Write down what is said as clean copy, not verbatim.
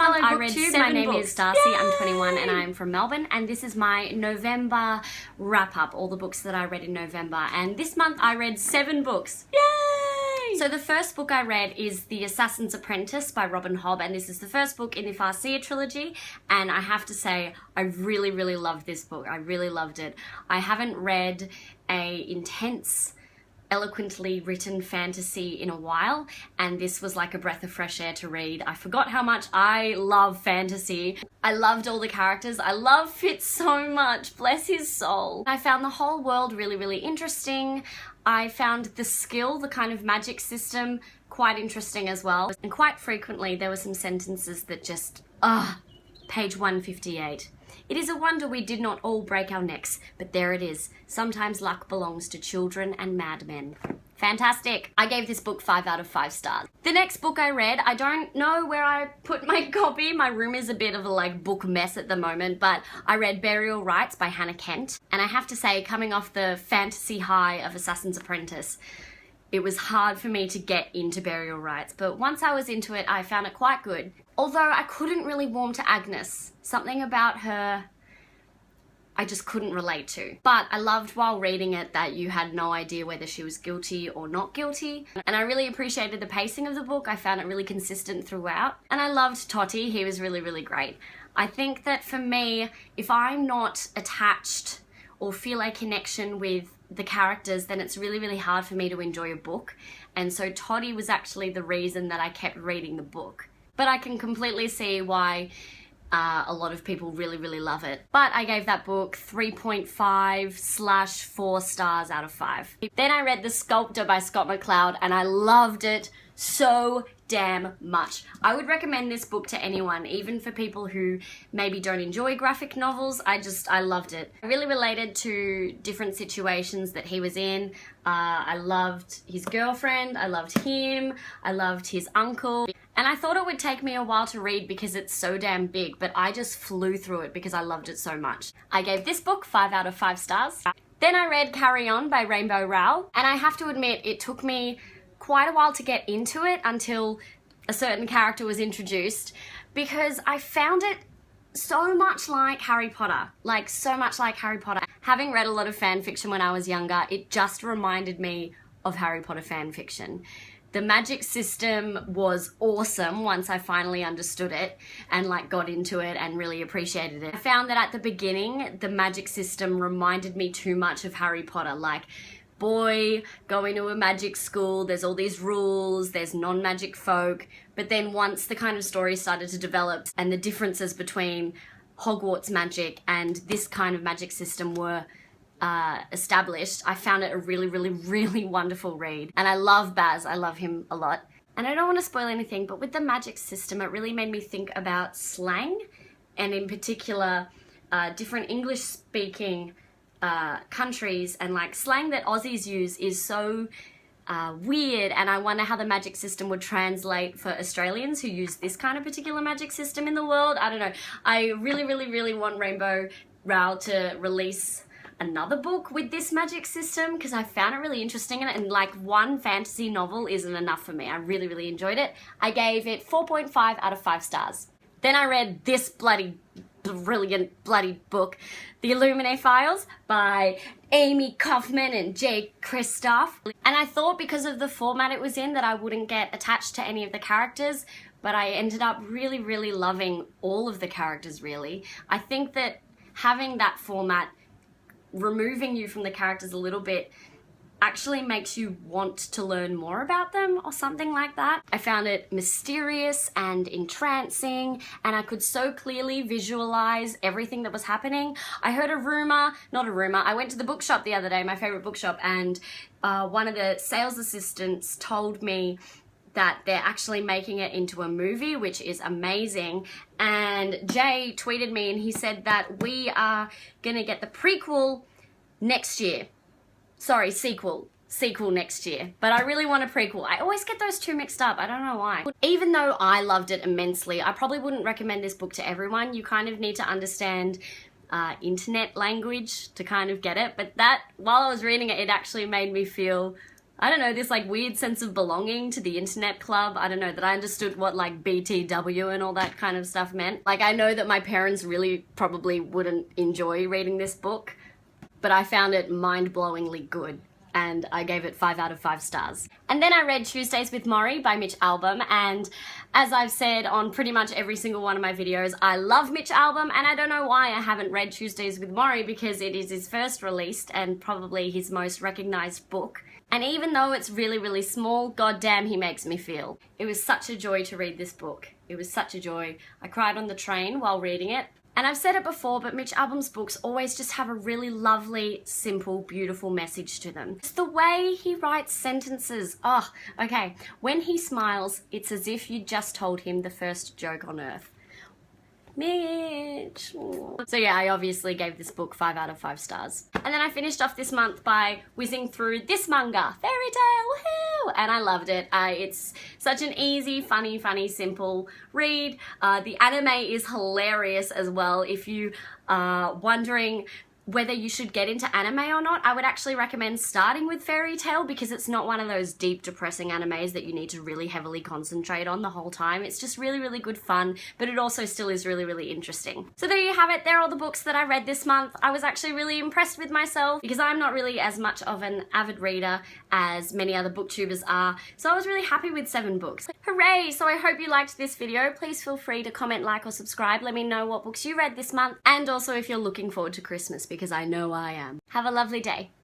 month Hello, I read BookTube. 7 My name books. is Darcy, Yay! I'm 21 and I'm from Melbourne, and this is my November wrap-up, all the books that I read in November, and this month I read 7 books. Yay! So the first book I read is The Assassin's Apprentice by Robin Hobb, and this is the first book in the Farseer trilogy, and I have to say I really, really loved this book. I really loved it. I haven't read a intense, eloquently written fantasy in a while, and this was like a breath of fresh air to read. I forgot how much I love fantasy. I loved all the characters. I love Fitz so much, bless his soul. I found the whole world really, really interesting. I found the skill, the kind of magic system, quite interesting as well. And quite frequently there were some sentences that just, page 158. It is a wonder we did not all break our necks, but there it is. Sometimes luck belongs to children and madmen. Fantastic. I gave this book 5 out of 5 stars. The next book I read, I don't know where I put my copy. My room is a bit of a book mess at the moment, but I read Burial Rites by Hannah Kent. And I have to say, coming off the fantasy high of Assassin's Apprentice, it was hard for me to get into Burial Rites, but once I was into it, I found it quite good. Although I couldn't really warm to Agnes. Something about her I just couldn't relate to. But I loved while reading it that you had no idea whether she was guilty or not guilty. And I really appreciated the pacing of the book. I found it really consistent throughout. And I loved Totty. He was really, really great. I think that for me, if I'm not attached or feel a connection with the characters, then it's really, really hard for me to enjoy a book. And so Toddy was actually the reason that I kept reading the book. But I can completely see why a lot of people really, really love it. But I gave that book 3.5/4 stars out of 5. Then I read The Sculptor by Scott McCloud, and I loved it so damn much. I would recommend this book to anyone, even for people who maybe don't enjoy graphic novels. I loved it. I really related to different situations that he was in. I loved his girlfriend, I loved him, I loved his uncle. And I thought it would take me a while to read because it's so damn big, but I just flew through it because I loved it so much. I gave this book 5 out of 5 stars. Then I read Carry On by Rainbow Rowell, and I have to admit it took me quite a while to get into it until a certain character was introduced, because I found it so much like Harry Potter. So much like Harry Potter. Having read a lot of fan fiction when I was younger, it just reminded me of Harry Potter fan fiction. The magic system was awesome once I finally understood it and got into it and really appreciated it. I found that at the beginning, the magic system reminded me too much of Harry Potter. Boy going to a magic school, there's all these rules, there's non-magic folk, but then once the kind of story started to develop and the differences between Hogwarts magic and this kind of magic system were established, I found it a really, really, really wonderful read. And I love Baz, I love him a lot. And I don't want to spoil anything, but with the magic system, it really made me think about slang, and in particular, different English-speaking countries, and slang that Aussies use is so weird, and I wonder how the magic system would translate for Australians who use this kind of particular magic system in the world. I don't know. I really, really, really want Rainbow Rowell to release another book with this magic system because I found it really interesting, and one fantasy novel isn't enough for me. I really, really enjoyed it. I gave it 4.5 out of 5 stars. Then I read this brilliant book, The Illuminae Files by Amy Kaufman and Jay Kristoff. And I thought because of the format it was in that I wouldn't get attached to any of the characters, but I ended up really, really loving all of the characters, really. I think that having that format, removing you from the characters a little bit, actually makes you want to learn more about them or something like that. I found it mysterious and entrancing, and I could so clearly visualize everything that was happening. I heard a rumor, not a rumor, I went to the bookshop the other day, my favorite bookshop, and one of the sales assistants told me that they're actually making it into a movie, which is amazing. And Jay tweeted me and he said that we are gonna get the prequel next year. Sorry, sequel next year. But I really want a prequel. I always get those two mixed up. I don't know why. Even though I loved it immensely, I probably wouldn't recommend this book to everyone. You kind of need to understand internet language to kind of get it. But that, while I was reading it, it actually made me feel I don't know, this like weird sense of belonging to the internet club. I don't know, that I understood what like BTW and all that kind of stuff meant. Like I know that my parents really probably wouldn't enjoy reading this book, but I found it mind-blowingly good. And I gave it 5 out of 5 stars. And then I read Tuesdays with Morrie by Mitch Albom, and as I've said on pretty much every single one of my videos, I love Mitch Albom, and I don't know why I haven't read Tuesdays with Morrie, because it is his first released and probably his most recognised book. And even though it's really, really small, goddamn, he makes me feel. It was such a joy to read this book. It was such a joy. I cried on the train while reading it. And I've said it before, but Mitch Albom's books always just have a really lovely, simple, beautiful message to them. It's the way he writes sentences. Oh, okay. When he smiles, it's as if you just told him the first joke on earth. Mitch. So yeah, I obviously gave this book 5 out of 5 stars. And then I finished off this month by whizzing through this manga, Fairy Tail, woohoo! And I loved it. It's such an easy, funny, simple read. The anime is hilarious as well. If you are wondering whether you should get into anime or not, I would actually recommend starting with Fairy Tail, because it's not one of those deep, depressing animes that you need to really heavily concentrate on the whole time. It's just really, really good fun, but it also still is really, really interesting. So there you have it. There are all the books that I read this month. I was actually really impressed with myself, because I'm not really as much of an avid reader as many other booktubers are, so I was really happy with 7 books. Hooray! So I hope you liked this video. Please feel free to comment, like, or subscribe. Let me know what books you read this month, and also if you're looking forward to Christmas, because I know I am. Have a lovely day.